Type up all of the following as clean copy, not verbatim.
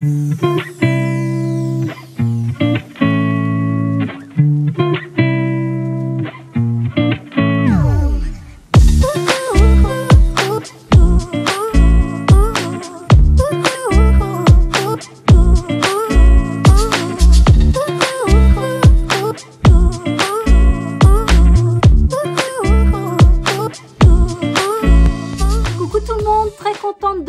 De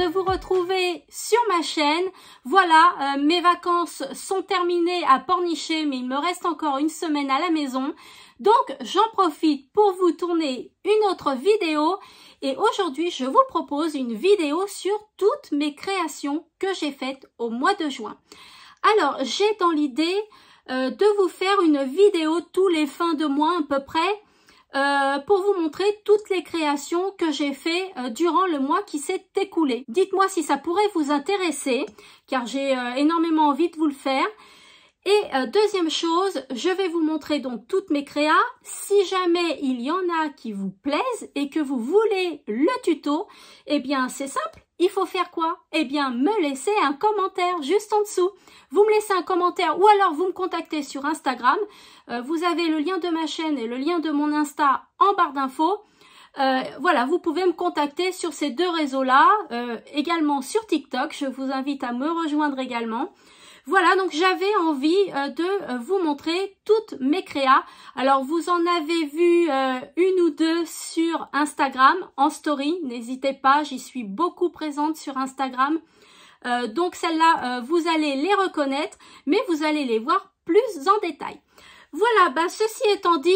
vous retrouver sur ma chaîne. Voilà, mes vacances sont terminées à Pornichet, mais il me reste encore une semaine à la maison. Donc, j'en profite pour vous tourner une autre vidéo. Et aujourd'hui, je vous propose une vidéo sur toutes mes créations que j'ai faites au mois de juin. Alors, j'ai dans l'idée de vous faire une vidéo tous les fins de mois à peu près, pour vous montrer toutes les créations que j'ai fait durant le mois qui s'est écoulé. Dites-moi si ça pourrait vous intéresser, car j'ai énormément envie de vous le faire. Et deuxième chose, je vais vous montrer donc toutes mes créas. Si jamais il y en a qui vous plaisent et que vous voulez le tuto, eh bien c'est simple. Il faut faire quoi? Eh bien, me laisser un commentaire juste en dessous. Vous me laissez un commentaire ou alors vous me contactez sur Instagram. Vous avez le lien de ma chaîne et le lien de mon Insta en barre d'infos. Voilà, vous pouvez me contacter sur ces deux réseaux-là. Également sur TikTok, je vous invite à me rejoindre également. Voilà, donc j'avais envie de vous montrer toutes mes créas. Alors, vous en avez vu une ou deux sur Instagram, en story. N'hésitez pas, j'y suis beaucoup présente sur Instagram. Donc, celles-là, vous allez les reconnaître, mais vous allez les voir plus en détail. Voilà, bah, ceci étant dit,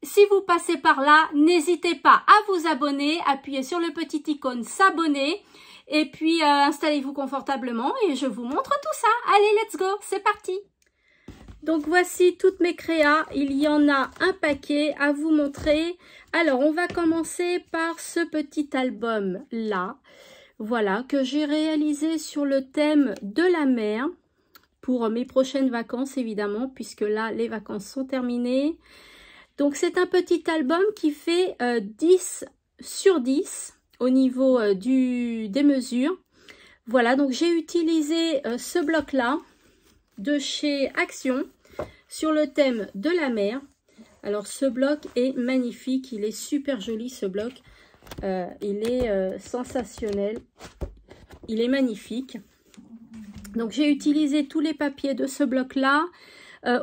si vous passez par là, n'hésitez pas à vous abonner, appuyez sur le petit icône s'abonner. Et puis, installez-vous confortablement et je vous montre tout ça. Allez, let's go, c'est parti. Donc, voici toutes mes créas. Il y en a un paquet à vous montrer. Alors, on va commencer par ce petit album-là. Voilà, que j'ai réalisé sur le thème de la mer. Pour mes prochaines vacances, évidemment, puisque là, les vacances sont terminées. Donc, c'est un petit album qui fait 10 sur 10. Au niveau des mesures. Voilà, donc j'ai utilisé ce bloc-là de chez Action sur le thème de la mer. Alors ce bloc est magnifique, il est super joli ce bloc. Il est sensationnel, il est magnifique. Donc j'ai utilisé tous les papiers de ce bloc-là.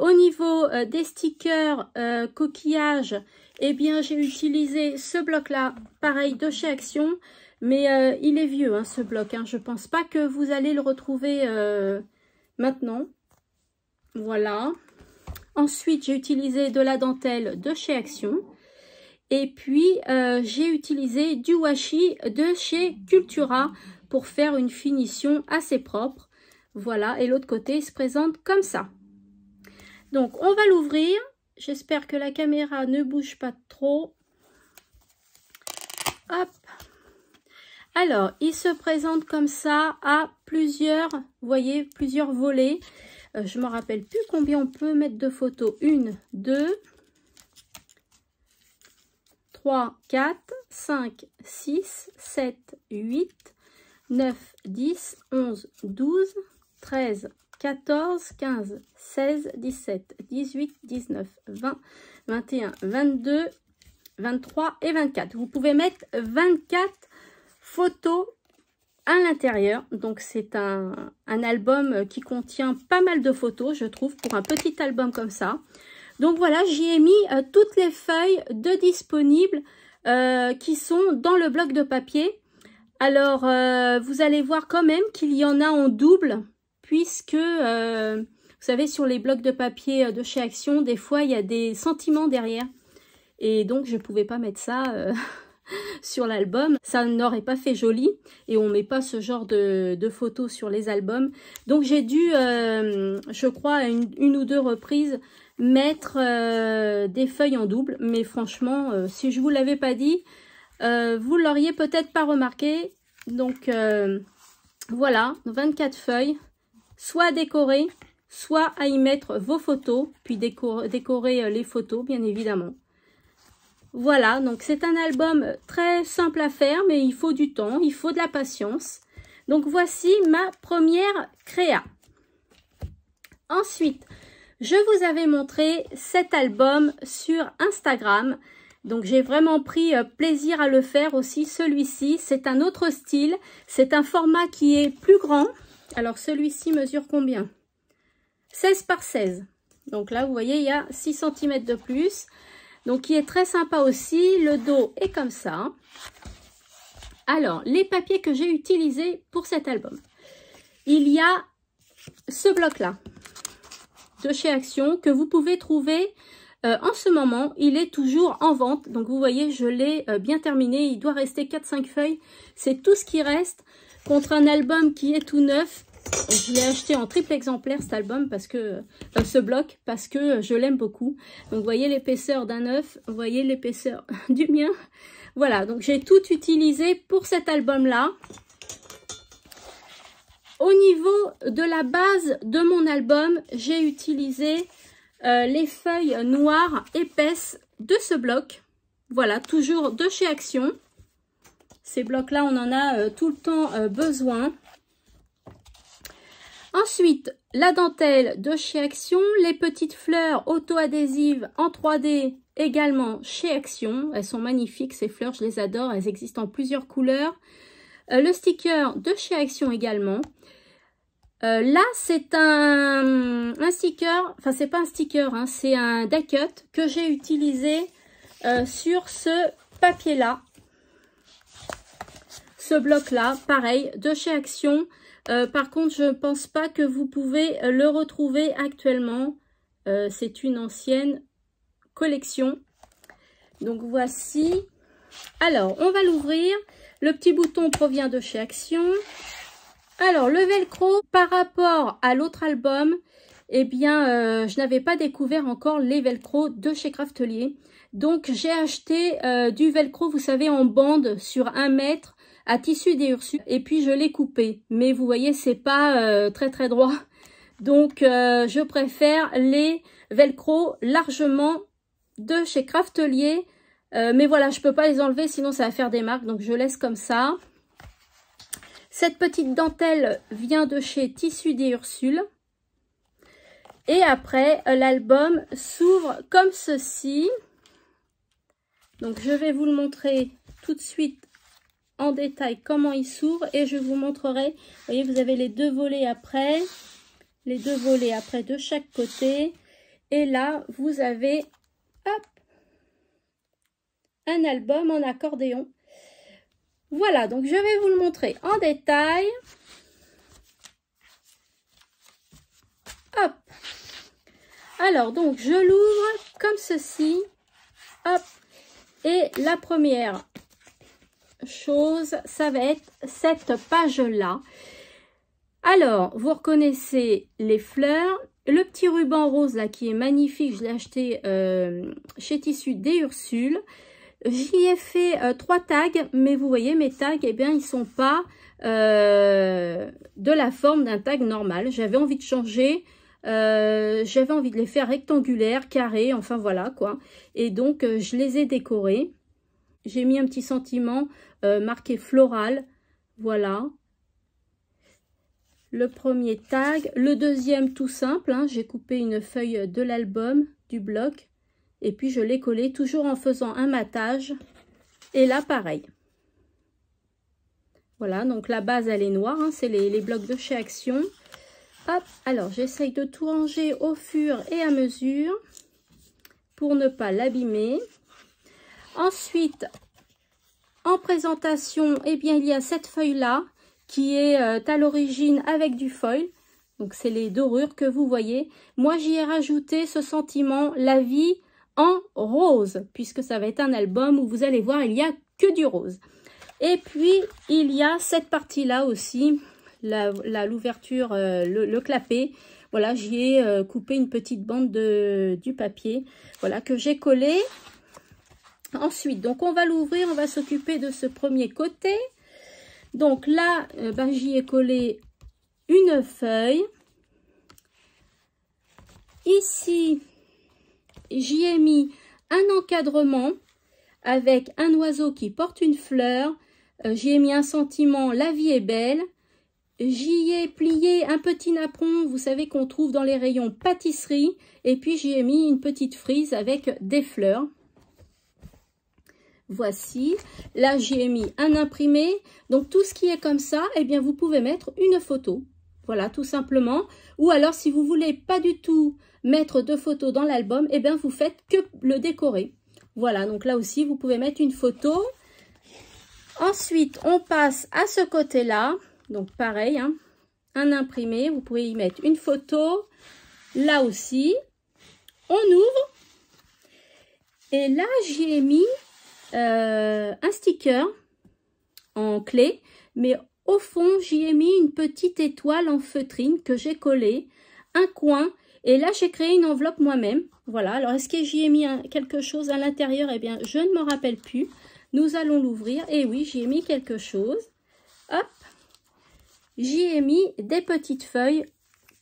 Au niveau des stickers coquillages, eh bien j'ai utilisé ce bloc-là, pareil de chez Action, mais il est vieux hein, ce bloc. Hein. Je pense pas que vous allez le retrouver maintenant. Voilà. Ensuite, j'ai utilisé de la dentelle de chez Action. Et puis, j'ai utilisé du washi de chez Cultura pour faire une finition assez propre. Voilà, et l'autre côté il se présente comme ça. Donc, on va l'ouvrir. J'espère que la caméra ne bouge pas trop. Hop. Alors, il se présente comme ça à plusieurs, vous voyez, plusieurs volets. Je ne me rappelle plus combien on peut mettre de photos. 1, 2, 3, 4, 5, 6, 7, 8, 9, 10, 11, 12, 13, 14, 15, 16, 17, 18, 19, 20, 21, 22, 23 et 24. Vous pouvez mettre 24 photos à l'intérieur. Donc, c'est un album qui contient pas mal de photos, je trouve, pour un petit album comme ça. Donc, voilà, j'y ai mis toutes les feuilles de disponibles qui sont dans le bloc de papier. Alors, vous allez voir quand même qu'il y en a en double. Puisque, vous savez, sur les blocs de papier de chez Action, des fois, il y a des sentiments derrière. Et donc, je ne pouvais pas mettre ça sur l'album. Ça n'aurait pas fait joli. Et on ne met pas ce genre de photos sur les albums. Donc, j'ai dû, je crois, à une ou deux reprises, mettre des feuilles en double. Mais franchement, si je ne vous l'avais pas dit, vous ne l'auriez peut-être pas remarqué. Donc, voilà, 24 feuilles. Soit à décorer, soit à y mettre vos photos, puis décorer les photos, bien évidemment. Voilà, donc c'est un album très simple à faire, mais il faut du temps, il faut de la patience. Donc voici ma première créa. Ensuite, je vous avais montré cet album sur Instagram. Donc j'ai vraiment pris plaisir à le faire aussi. Celui-ci, c'est un autre style. C'est un format qui est plus grand. Alors celui-ci mesure combien? 16 par 16. Donc là, vous voyez, il y a 6 cm de plus. Donc qui est très sympa aussi. Le dos est comme ça. Alors, les papiers que j'ai utilisés pour cet album. Il y a ce bloc-là de chez Action que vous pouvez trouver en ce moment. Il est toujours en vente. Donc vous voyez, je l'ai bien terminé. Il doit rester 4-5 feuilles. C'est tout ce qui reste contre un album qui est tout neuf. Je l'ai acheté en triple exemplaire cet album parce que ce bloc parce que je l'aime beaucoup. Donc vous voyez l'épaisseur d'un œuf, vous voyez l'épaisseur du mien. Voilà, donc j'ai tout utilisé pour cet album là. Au niveau de la base de mon album, j'ai utilisé les feuilles noires épaisses de ce bloc. Voilà, toujours de chez Action. Ces blocs là, on en a tout le temps besoin. Ensuite, la dentelle de chez Action, les petites fleurs auto-adhésives en 3D également chez Action. Elles sont magnifiques ces fleurs, je les adore, elles existent en plusieurs couleurs. Le sticker de chez Action également. Là, c'est un sticker, enfin c'est pas un sticker, hein, c'est un die cut que j'ai utilisé sur ce papier-là. Ce bloc-là, pareil, de chez Action. Par contre, je ne pense pas que vous pouvez le retrouver actuellement. C'est une ancienne collection. Donc voici. Alors, on va l'ouvrir. Le petit bouton provient de chez Action. Alors, le velcro, par rapport à l'autre album, eh bien, je n'avais pas découvert encore les velcro de chez Craftelier. Donc, j'ai acheté du velcro, vous savez, en bande sur 1 mètre. À tissu des Ursule et puis je l'ai coupé, mais vous voyez c'est pas très droit, donc je préfère les velcro largement de chez Craftelier, mais voilà, je peux pas les enlever sinon ça va faire des marques, donc je laisse comme ça. Cette petite dentelle vient de chez Tissu des Ursule et après l'album s'ouvre comme ceci. Donc je vais vous le montrer tout de suite en détail comment il s'ouvre et je vous montrerai. Vous voyez, vous avez les deux volets après de chaque côté et là vous avez hop, un album en accordéon. Voilà, donc je vais vous le montrer en détail. Hop, alors donc je l'ouvre comme ceci, hop, et la première chose, ça va être cette page là. Alors vous reconnaissez les fleurs, le petit ruban rose là qui est magnifique, je l'ai acheté chez Tissu des Ursule. J'y ai fait 3 tags, mais vous voyez mes tags, eh bien ils sont pas de la forme d'un tag normal. J'avais envie de changer, j'avais envie de les faire rectangulaires, carrés, enfin voilà quoi, et donc je les ai décorés. J'ai mis un petit sentiment marqué floral, voilà. Le premier tag, le deuxième tout simple, hein, j'ai coupé une feuille de l'album, du bloc, et puis je l'ai collé toujours en faisant un matage. Et là pareil. Voilà, donc la base elle est noire, hein, c'est les blocs de chez Action. Hop, alors j'essaye de tout ranger au fur et à mesure pour ne pas l'abîmer. Ensuite, en présentation, eh bien, il y a cette feuille-là qui est à l'origine avec du foil. Donc, c'est les dorures que vous voyez. Moi, j'y ai rajouté ce sentiment, la vie en rose, puisque ça va être un album où vous allez voir, il n'y a que du rose. Et puis, il y a cette partie-là aussi, l'ouverture, le clapet. Voilà, j'y ai coupé une petite bande du papier, voilà, que j'ai collé. Ensuite, donc on va l'ouvrir, on va s'occuper de ce premier côté. Donc là, j'y ai collé une feuille. Ici, j'y ai mis un encadrement avec un oiseau qui porte une fleur. J'y ai mis un sentiment, la vie est belle. j'y ai plié un petit napperon, vous savez qu'on trouve dans les rayons pâtisserie. Et puis j'y ai mis une petite frise avec des fleurs. Voici, là j'y ai mis un imprimé. Donc tout ce qui est comme ça, eh bien vous pouvez mettre une photo. Voilà, tout simplement. Ou alors si vous voulez pas du tout mettre de photos dans l'album, eh bien vous faites que le décorer. Voilà, donc là aussi vous pouvez mettre une photo. Ensuite, on passe à ce côté-là. Donc pareil, hein, un imprimé, vous pouvez y mettre une photo. Là aussi, on ouvre. Et là, j'y ai mis un sticker en clé, mais au fond j'y ai mis une petite étoile en feutrine que j'ai collée, un coin, et là j'ai créé une enveloppe moi-même. Voilà, alors est-ce que j'y ai mis quelque chose à l'intérieur? Eh bien je ne me rappelle plus. Nous allons l'ouvrir, et oui, j'y ai mis quelque chose. Hop, j'y ai mis des petites feuilles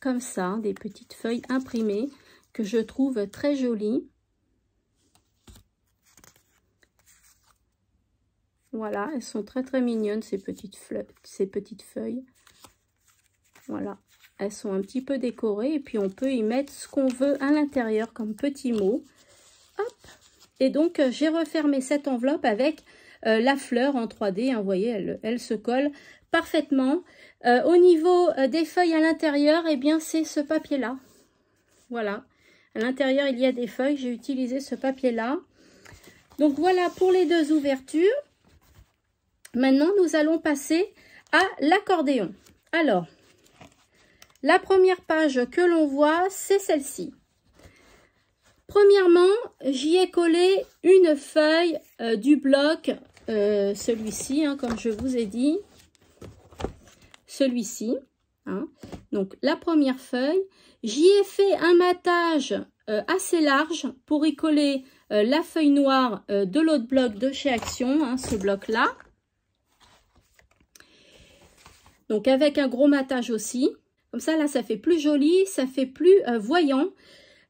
comme ça, des petites feuilles imprimées que je trouve très jolies. Voilà, elles sont très très mignonnes ces petites feuilles. Voilà, elles sont un petit peu décorées et puis on peut y mettre ce qu'on veut à l'intérieur comme petits mots. Hop. Et donc j'ai refermé cette enveloppe avec la fleur en 3D. Hein, vous voyez, elle se colle parfaitement. Au niveau des feuilles à l'intérieur, eh bien c'est ce papier-là. Voilà, à l'intérieur il y a des feuilles. J'ai utilisé ce papier-là. Donc voilà pour les deux ouvertures. Maintenant, nous allons passer à l'accordéon. Alors, la première page que l'on voit, c'est celle-ci. Premièrement, j'y ai collé une feuille du bloc, celui-ci, hein, comme je vous ai dit. Celui-ci. Hein. Donc, la première feuille. J'y ai fait un matage assez large pour y coller la feuille noire de l'autre bloc de chez Action, hein, ce bloc-là. Donc avec un gros matage aussi. Comme ça, là, ça fait plus joli, ça fait plus voyant.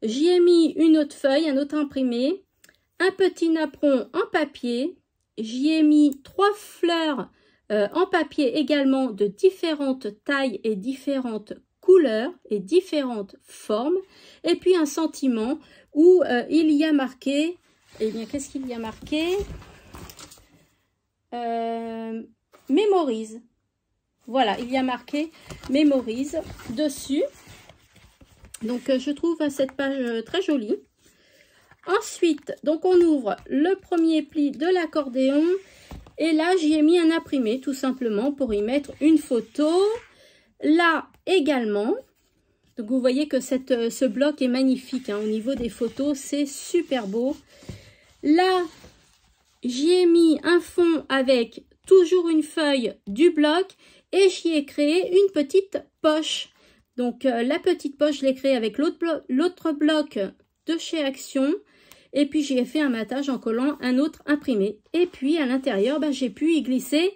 J'y ai mis une autre feuille, un autre imprimé, un petit napperon en papier. J'y ai mis 3 fleurs en papier également de différentes tailles et différentes couleurs et différentes formes. Et puis un sentiment où il y a marqué, eh bien, qu'est-ce qu'il y a marqué? Mémorise. Voilà, il y a marqué Mémorise dessus. Donc, je trouve cette page très jolie. Ensuite, donc on ouvre le premier pli de l'accordéon. Et là, j'y ai mis un imprimé, tout simplement, pour y mettre une photo. Là également. Donc, vous voyez que ce bloc est magnifique. Hein, au niveau des photos, c'est super beau. Là, j'y ai mis un fond avec toujours une feuille du bloc. Et j'y ai créé une petite poche. Donc, la petite poche, je l'ai créée avec l'autre bloc de chez Action. Et puis, j'y ai fait un matage en collant un autre imprimé. Et puis, à l'intérieur, j'ai pu y glisser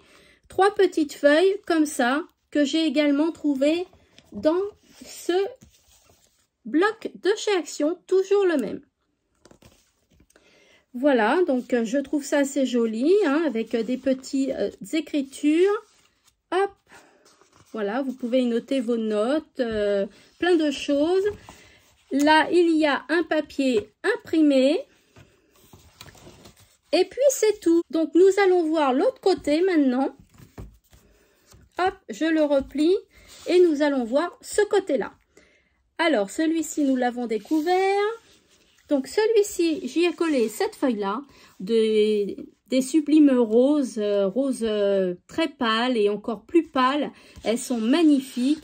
3 petites feuilles comme ça, que j'ai également trouvé dans ce bloc de chez Action, toujours le même. Voilà, donc je trouve ça assez joli, hein, avec des petites écritures. Hop, voilà, vous pouvez y noter vos notes, plein de choses. Là, il y a un papier imprimé. Et puis, c'est tout. Donc, nous allons voir l'autre côté maintenant. Hop, je le replie et nous allons voir ce côté-là. Alors, celui-ci, nous l'avons découvert. Donc, celui-ci, j'y ai collé cette feuille-là, des sublimes roses, très pâles et encore plus pâles. Elles sont magnifiques.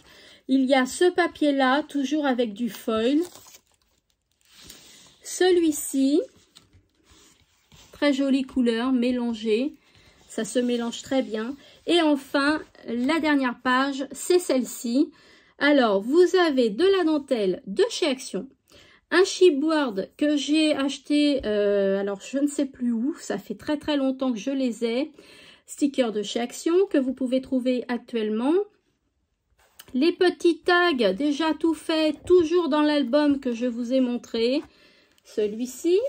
Il y a ce papier-là, toujours avec du foil. Celui-ci, très jolie couleur, mélangée. Ça se mélange très bien. Et enfin, la dernière page, c'est celle-ci. Alors, vous avez de la dentelle de chez Action. Un chipboard que j'ai acheté, alors je ne sais plus où, ça fait très très longtemps que je les ai. Stickers de chez Action que vous pouvez trouver actuellement. Les petits tags déjà tout fait, toujours dans l'album que je vous ai montré. Celui-ci.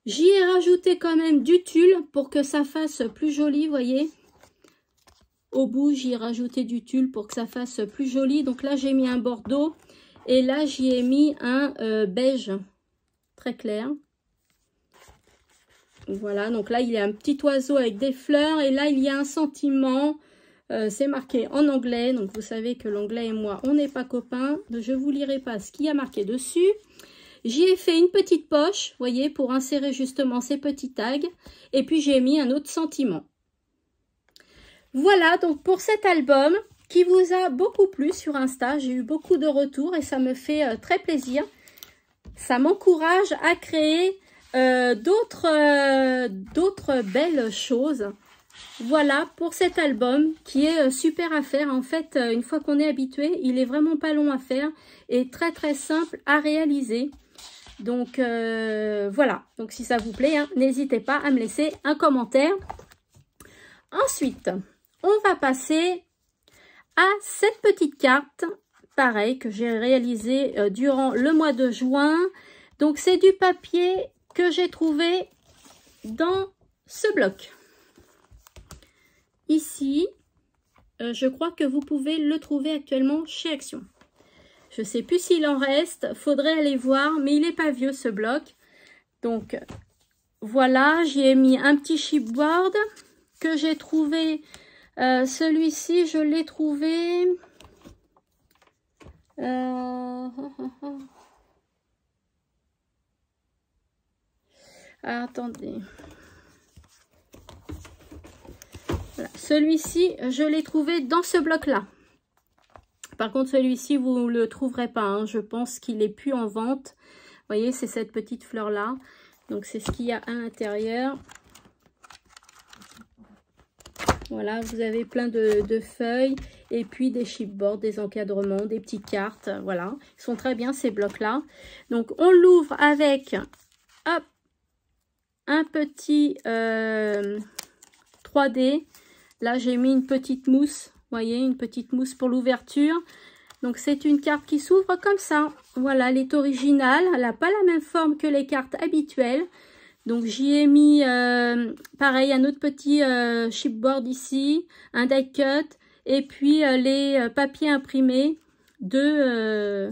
J'y ai rajouté quand même du tulle pour que ça fasse plus joli, voyez. Au bout, j'y ai rajouté du tulle pour que ça fasse plus joli. Donc là, j'ai mis un bordeaux. Et là, j'y ai mis un beige très clair. Voilà, donc là, il y a un petit oiseau avec des fleurs. Et là, il y a un sentiment. C'est marqué en anglais. Donc, vous savez que l'anglais et moi, on n'est pas copains. Je ne vous lirai pas ce qu'il y a marqué dessus. J'y ai fait une petite poche, vous voyez, pour insérer justement ces petits tags. Et puis, j'ai mis un autre sentiment. Voilà, donc pour cet album qui vous a beaucoup plu sur Insta. J'ai eu beaucoup de retours et ça me fait très plaisir. Ça m'encourage à créer d'autres belles choses. Voilà pour cet album qui est super à faire. En fait, une fois qu'on est habitué, il est vraiment pas long à faire et très très simple à réaliser. Donc voilà, donc si ça vous plaît, hein, n'hésitez pas à me laisser un commentaire. Ensuite, on va passer à cette petite carte, pareil, que j'ai réalisée durant le mois de juin. Donc c'est du papier que j'ai trouvé dans ce bloc. Ici, je crois que vous pouvez le trouver actuellement chez Action. Je ne sais plus s'il en reste, faudrait aller voir, mais il n'est pas vieux ce bloc. Donc voilà, j'y ai mis un petit chipboard que j'ai trouvé. Celui-ci, je l'ai trouvé. Attendez. Voilà. Celui-ci, je l'ai trouvé dans ce bloc-là. Par contre, celui-ci, vous ne le trouverez pas. Hein. Je pense qu'il n'est plus en vente. Vous voyez, c'est cette petite fleur-là. Donc, c'est ce qu'il y a à l'intérieur. Voilà, vous avez plein de feuilles et puis des chipboards, des encadrements, des petites cartes. Voilà, ils sont très bien ces blocs-là. Donc, on l'ouvre avec hop, un petit 3D. Là, j'ai mis une petite mousse. Vous voyez, une petite mousse pour l'ouverture. Donc, c'est une carte qui s'ouvre comme ça. Voilà, elle est originale. Elle n'a pas la même forme que les cartes habituelles. Donc, j'y ai mis, pareil, un autre petit chipboard ici, un die cut, et puis les papiers imprimés de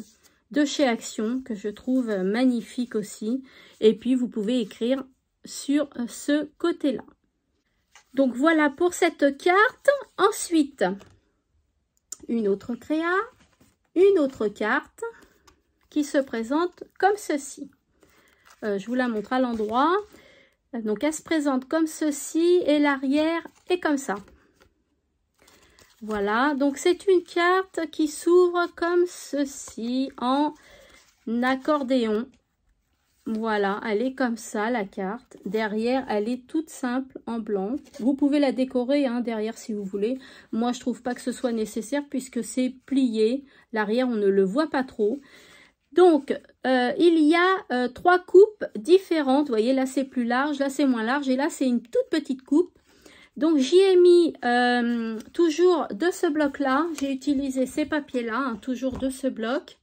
chez Action, que je trouve magnifique aussi. Et puis, vous pouvez écrire sur ce côté-là. Donc, voilà pour cette carte. Ensuite, une autre créa, une autre carte qui se présente comme ceci. Je vous la montre à l'endroit. Donc, elle se présente comme ceci et l'arrière est comme ça. Voilà, donc c'est une carte qui s'ouvre comme ceci en accordéon. Voilà, elle est comme ça la carte. Derrière, elle est toute simple en blanc. Vous pouvez la décorer hein, derrière si vous voulez. Moi, je trouve pas que ce soit nécessaire puisque c'est plié. L'arrière, on ne le voit pas trop. Donc, il y a 3 coupes différentes. Vous voyez, là, c'est plus large, là, c'est moins large. Et là, c'est une toute petite coupe. Donc, j'y ai mis toujours de ce bloc-là. J'ai utilisé ces papiers-là, hein, toujours de ce bloc.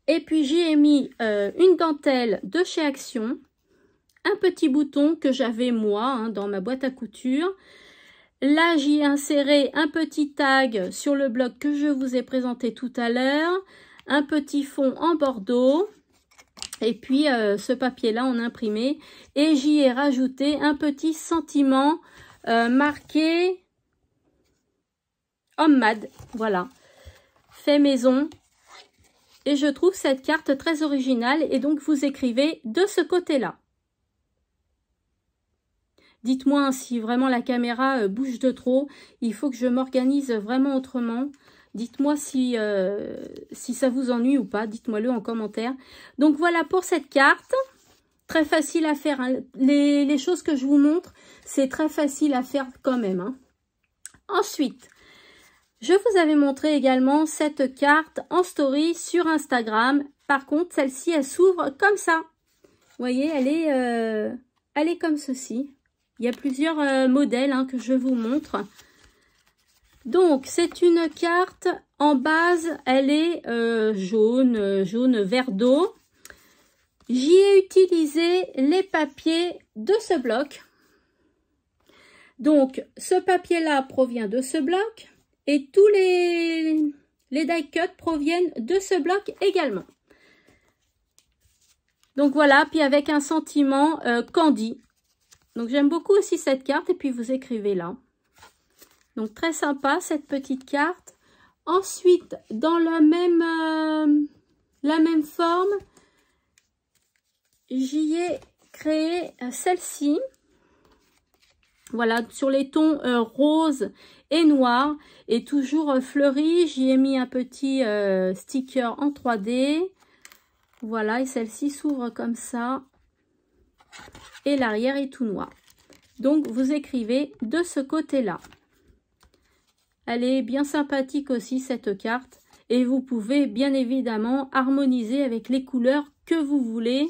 Et puis, j'y ai mis une dentelle de chez Action. Un petit bouton que j'avais, moi, hein, dans ma boîte à couture. Là, j'y ai inséré un petit tag sur le bloc que je vous ai présenté tout à l'heure. Un petit fond en bordeaux et puis ce papier là en imprimé et j'y ai rajouté un petit sentiment marqué Homemade, voilà, fait maison. Et je trouve cette carte très originale et donc vous écrivez de ce côté là. Dites-moi hein, si vraiment la caméra bouge de trop, il faut que je m'organise vraiment autrement. Dites-moi si ça vous ennuie ou pas. Dites-moi-le en commentaire. Donc, voilà pour cette carte. Très facile à faire. Hein. Les choses que je vous montre, c'est très facile à faire quand même. Hein. Ensuite, je vous avais montré également cette carte en story sur Instagram. Par contre, celle-ci, elle s'ouvre comme ça. Vous voyez, elle est comme ceci. Il y a plusieurs modèles hein, que je vous montre. Donc, c'est une carte, en base, elle est jaune vert d'eau. J'y ai utilisé les papiers de ce bloc. Donc, ce papier-là provient de ce bloc et tous les die cuts proviennent de ce bloc également. Donc voilà, puis avec un sentiment candy. Donc j'aime beaucoup aussi cette carte et puis vous écrivez là. Donc très sympa cette petite carte. Ensuite, dans la même forme, j'y ai créé celle-ci. Voilà, sur les tons rose et noir. Et toujours fleuri, j'y ai mis un petit sticker en 3D. Voilà, et celle-ci s'ouvre comme ça. Et l'arrière est tout noir. Donc, vous écrivez de ce côté-là. Elle est bien sympathique aussi, cette carte. Et vous pouvez bien évidemment harmoniser avec les couleurs que vous voulez.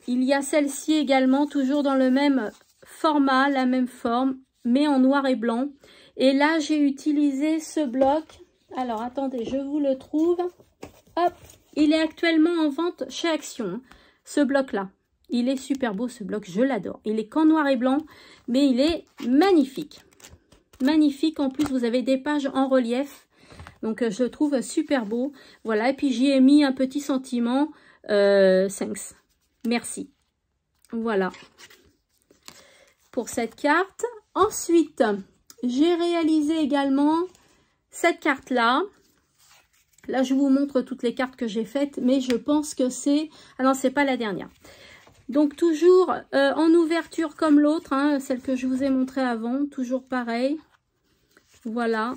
Il y a celle-ci également, toujours dans le même format, la même forme, mais en noir et blanc. Et là, j'ai utilisé ce bloc. Alors, attendez, je vous le trouve. Hop, il est actuellement en vente chez Action, ce bloc-là. Il est super beau, ce bloc, je l'adore. Il est qu'en noir et blanc, mais il est magnifique. Magnifique, en plus, vous avez des pages en relief. Donc, je le trouve super beau. Voilà, et puis j'y ai mis un petit sentiment. Thanks. Merci. Voilà. Pour cette carte. Ensuite, j'ai réalisé également cette carte-là. Là, je vous montre toutes les cartes que j'ai faites, mais je pense que c'est... Ah non, c'est pas la dernière. Donc, toujours en ouverture comme l'autre, hein, celle que je vous ai montrée avant, toujours pareil. Voilà,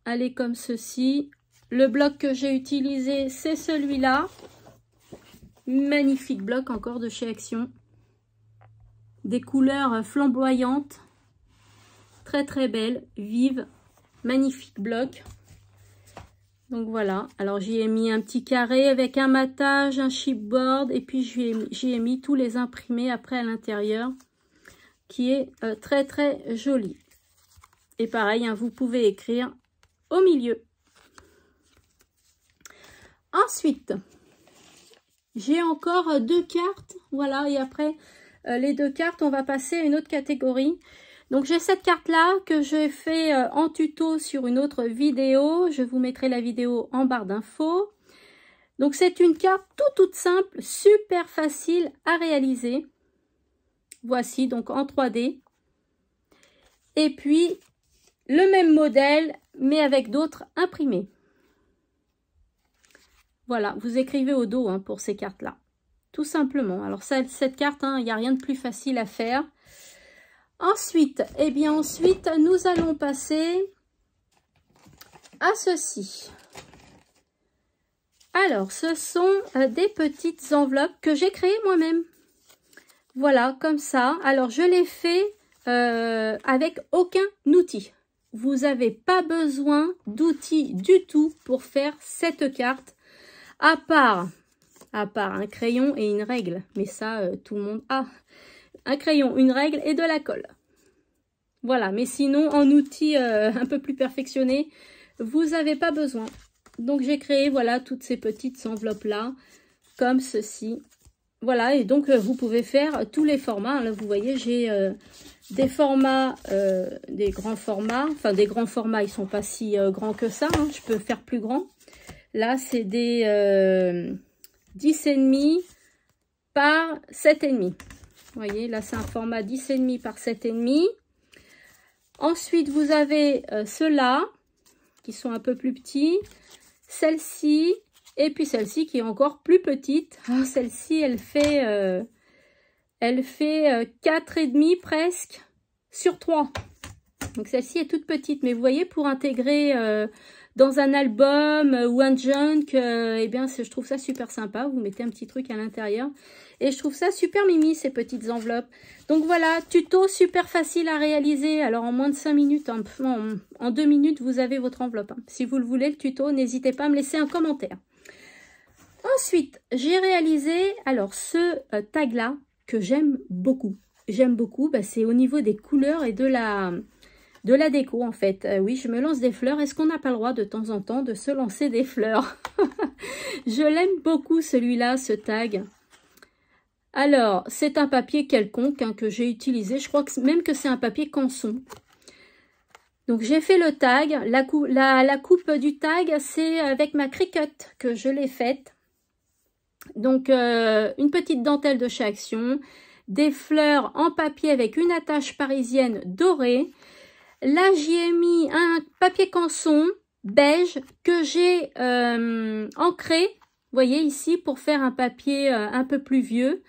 elle est comme ceci. Le bloc que j'ai utilisé, c'est celui-là. Magnifique bloc encore de chez Action. Des couleurs flamboyantes. Très très belles, vives. Magnifique bloc. Donc voilà, alors j'y ai mis un petit carré avec un matage, un chipboard et puis j'y ai mis tous les imprimés après à l'intérieur qui est très très joli. Et pareil, hein, vous pouvez écrire au milieu. Ensuite, j'ai encore deux cartes, voilà, et après les deux cartes, on va passer à une autre catégorie. Donc, j'ai cette carte-là que j'ai fait en tuto sur une autre vidéo. Je vous mettrai la vidéo en barre d'infos. Donc, c'est une carte toute simple, super facile à réaliser. Voici, donc en 3D. Et puis, le même modèle, mais avec d'autres imprimés. Voilà, vous écrivez au dos hein, pour ces cartes-là. Tout simplement. Alors, cette carte, il n'y a rien de plus facile à faire. Ensuite, nous allons passer à ceci. Alors, ce sont des petites enveloppes que j'ai créées moi-même. Voilà, comme ça. Alors, je l'ai fait avec aucun outil. Vous n'avez pas besoin d'outils du tout pour faire cette carte, à part un crayon et une règle. Mais ça, tout le monde a. Un crayon, une règle et de la colle. Voilà, mais sinon, en outil un peu plus perfectionné, vous n'avez pas besoin. Donc, j'ai créé, voilà, toutes ces petites enveloppes-là, comme ceci. Voilà, et donc, vous pouvez faire tous les formats. Là, vous voyez, j'ai des formats, des grands formats. Enfin, des grands formats, ils ne sont pas si grands que ça. Hein, je peux faire plus grand. Là, c'est des 10,5 par 7,5. Vous voyez, là, c'est un format 10,5 par 7,5. Ensuite, vous avez ceux-là, qui sont un peu plus petits. Celle-ci, et puis celle-ci qui est encore plus petite. Ah, celle-ci, elle fait 4,5 presque sur 3. Donc, celle-ci est toute petite. Mais vous voyez, pour intégrer dans un album ou un junk, eh bien, je trouve ça super sympa. Vous mettez un petit truc à l'intérieur. Et je trouve ça super mimi, ces petites enveloppes. Donc voilà, tuto super facile à réaliser. Alors en moins de 5 minutes, en 2 minutes, vous avez votre enveloppe. Hein. Si vous le voulez, le tuto, n'hésitez pas à me laisser un commentaire. Ensuite, j'ai réalisé alors ce tag-là que j'aime beaucoup. J'aime beaucoup, c'est au niveau des couleurs et de la déco en fait. Oui, je me lance des fleurs. Est-ce qu'on n'a pas le droit de temps en temps de se lancer des fleurs? Je l'aime beaucoup celui-là, ce tag. Alors, c'est un papier quelconque hein, que j'ai utilisé. Je crois que même que c'est un papier canson. Donc, j'ai fait le tag. La coupe du tag, c'est avec ma Cricut que je l'ai faite. Donc, une petite dentelle de chez Action. Des fleurs en papier avec une attache parisienne dorée. Là, j'y ai mis un papier canson beige que j'ai ancré, vous voyez ici, pour faire un papier un peu plus vieux.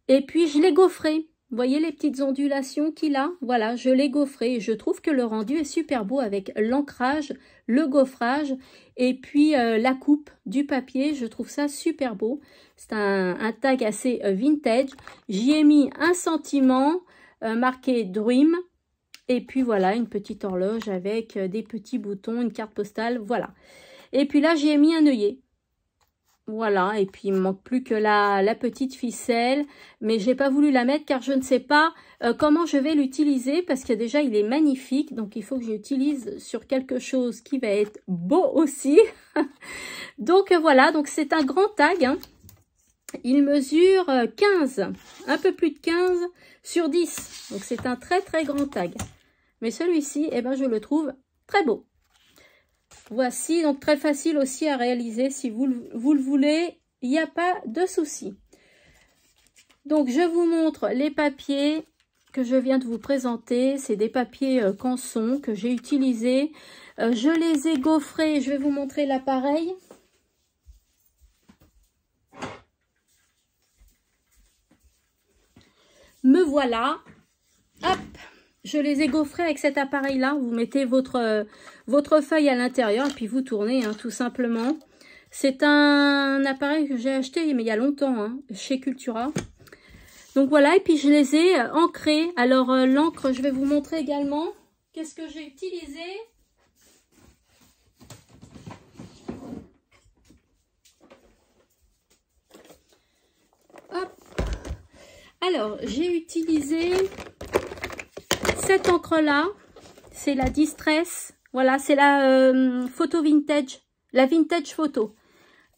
Et puis, je l'ai gaufré. Vous voyez les petites ondulations qu'il a? Voilà, je l'ai gaufré. Et je trouve que le rendu est super beau avec l'ancrage, le gaufrage et puis la coupe du papier. Je trouve ça super beau. C'est un tag assez vintage. J'y ai mis un sentiment marqué Dream. Et puis voilà, une petite horloge avec des petits boutons, une carte postale, voilà. Et puis là, j'y ai mis un œillet. Voilà, et puis il ne manque plus que la petite ficelle. Mais j'ai pas voulu la mettre car je ne sais pas comment je vais l'utiliser. Parce que déjà, il est magnifique. Donc, il faut que j'utilise sur quelque chose qui va être beau aussi. Donc, voilà, donc c'est un grand tag. Hein. Il mesure 15, un peu plus de 15 sur 10. Donc, c'est un très, très grand tag. Mais celui-ci, eh ben, je le trouve très beau. Voici, donc très facile aussi à réaliser. Si vous le voulez, il n'y a pas de souci. Donc, je vous montre les papiers que je viens de vous présenter. C'est des papiers canson que j'ai utilisés. Je les ai gaufrés. Je vais vous montrer l'appareil. Me voilà. Hop! Je les ai gaufrés avec cet appareil-là. Vous mettez votre feuille à l'intérieur et puis vous tournez, hein, tout simplement. C'est un appareil que j'ai acheté, mais il y a longtemps, hein, chez Cultura. Donc voilà, et puis je les ai ancrés. Alors l'encre, je vais vous montrer également. Qu'est-ce que j'ai utilisé? Hop. Alors, j'ai utilisé cette encre-là, c'est la Distress. Voilà, c'est la photo vintage, la vintage photo.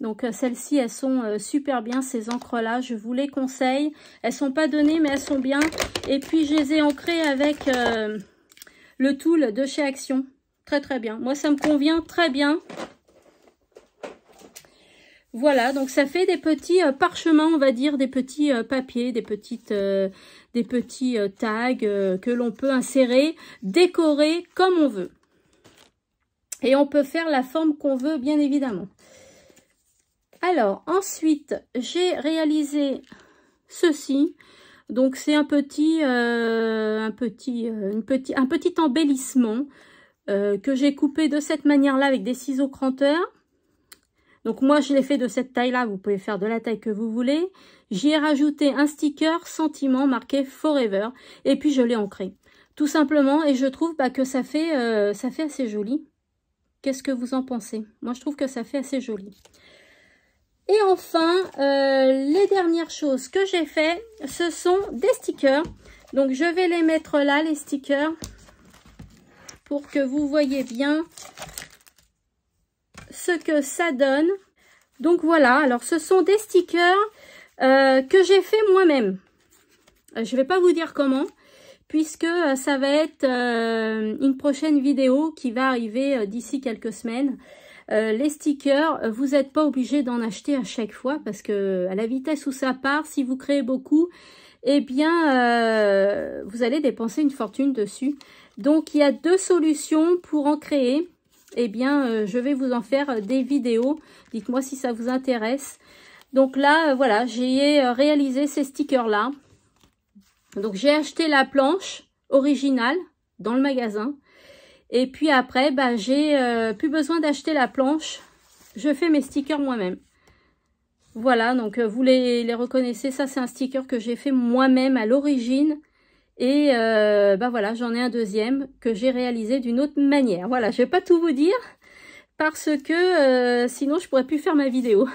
Donc, celles-ci, elles sont super bien, ces encres-là. Je vous les conseille. Elles sont pas données, mais elles sont bien. Et puis, je les ai ancrées avec le Tool de chez Action. Très, très bien. Moi, ça me convient très bien. Voilà, donc ça fait des petits parchemins, on va dire, des petits papiers, des petits tags que l'on peut insérer, décorer comme on veut. Et on peut faire la forme qu'on veut, bien évidemment. Alors, ensuite, j'ai réalisé ceci. Donc, c'est un petit embellissement que j'ai coupé de cette manière-là avec des ciseaux cranteurs. Donc, moi, je l'ai fait de cette taille-là. Vous pouvez faire de la taille que vous voulez. J'y ai rajouté un sticker sentiment marqué Forever. Et puis, je l'ai ancré. Tout simplement. Et je trouve que ça fait assez joli. Qu'est-ce que vous en pensez? Moi, je trouve que ça fait assez joli. Et enfin, les dernières choses que j'ai fait, ce sont des stickers. Donc, je vais les mettre là, les stickers, pour que vous voyez bien ce que ça donne. Donc voilà, alors ce sont des stickers que j'ai fait moi-même. Je vais pas vous dire comment, puisque ça va être une prochaine vidéo qui va arriver d'ici quelques semaines. Les stickers, vous n'êtes pas obligé d'en acheter à chaque fois, parce que à la vitesse où ça part, si vous créez beaucoup, eh bien vous allez dépenser une fortune dessus. Donc il y a deux solutions pour en créer. Eh bien, je vais vous en faire des vidéos. Dites-moi si ça vous intéresse. Donc là, voilà, j'ai réalisé ces stickers-là. Donc, j'ai acheté la planche originale dans le magasin. Et puis après, j'ai plus besoin d'acheter la planche. Je fais mes stickers moi-même. Voilà, donc vous les reconnaissez. Ça, c'est un sticker que j'ai fait moi-même à l'origine. Et voilà, j'en ai un deuxième que j'ai réalisé d'une autre manière. Voilà, je vais pas tout vous dire parce que sinon je pourrais plus faire ma vidéo.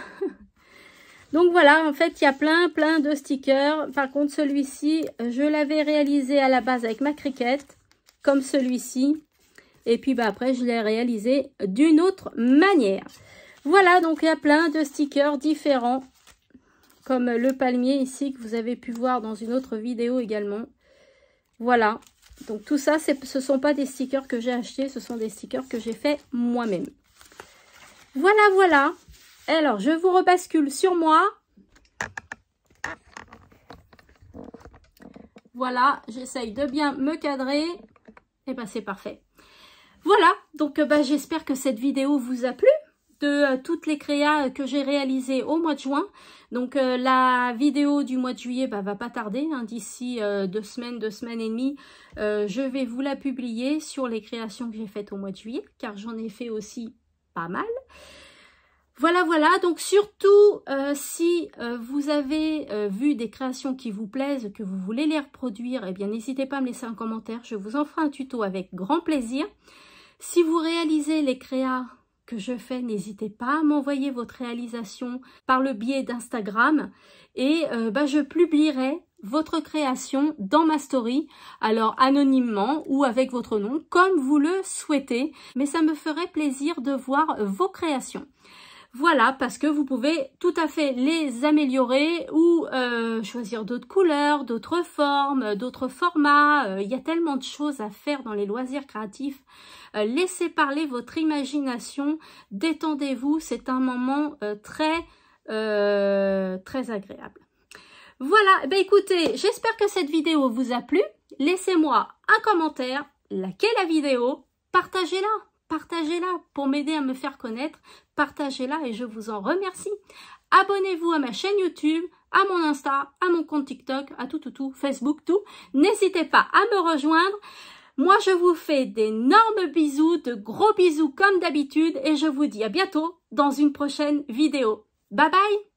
Donc voilà, en fait, il y a plein de stickers. Par contre, celui-ci, je l'avais réalisé à la base avec ma Cricut, comme celui-ci. Et puis après, je l'ai réalisé d'une autre manière. Voilà, donc il y a plein de stickers différents comme le palmier ici que vous avez pu voir dans une autre vidéo également. Voilà, donc tout ça, ce ne sont pas des stickers que j'ai achetés, ce sont des stickers que j'ai fait moi-même. Voilà, voilà. Alors, je vous rebascule sur moi. Voilà, j'essaye de bien me cadrer. Et ben, c'est parfait. Voilà, donc j'espère que cette vidéo vous a plu. De toutes les créas que j'ai réalisées au mois de juin. Donc la vidéo du mois de juillet va pas tarder, hein, d'ici 2 semaines et demie, je vais vous la publier sur les créations que j'ai faites au mois de juillet, car j'en ai fait aussi pas mal. Voilà, voilà, donc surtout si vous avez vu des créations qui vous plaisent, que vous voulez les reproduire, eh bien n'hésitez pas à me laisser un commentaire, je vous en ferai un tuto avec grand plaisir. Si vous réalisez les créas que je fais, n'hésitez pas à m'envoyer votre réalisation par le biais d'Instagram et je publierai votre création dans ma story, alors anonymement ou avec votre nom, comme vous le souhaitez, mais ça me ferait plaisir de voir vos créations. Voilà, parce que vous pouvez tout à fait les améliorer ou choisir d'autres couleurs, d'autres formes, d'autres formats. Il y a tellement de choses à faire dans les loisirs créatifs. Laissez parler votre imagination, détendez-vous, c'est un moment très agréable. Voilà, écoutez, j'espère que cette vidéo vous a plu. Laissez-moi un commentaire, likez la vidéo, partagez-la. Partagez-la pour m'aider à me faire connaître. Partagez-la et je vous en remercie. Abonnez-vous à ma chaîne YouTube, à mon Insta, à mon compte TikTok, à tout, Facebook, tout. N'hésitez pas à me rejoindre. Moi, je vous fais d'énormes bisous, de gros bisous comme d'habitude et je vous dis à bientôt dans une prochaine vidéo. Bye bye!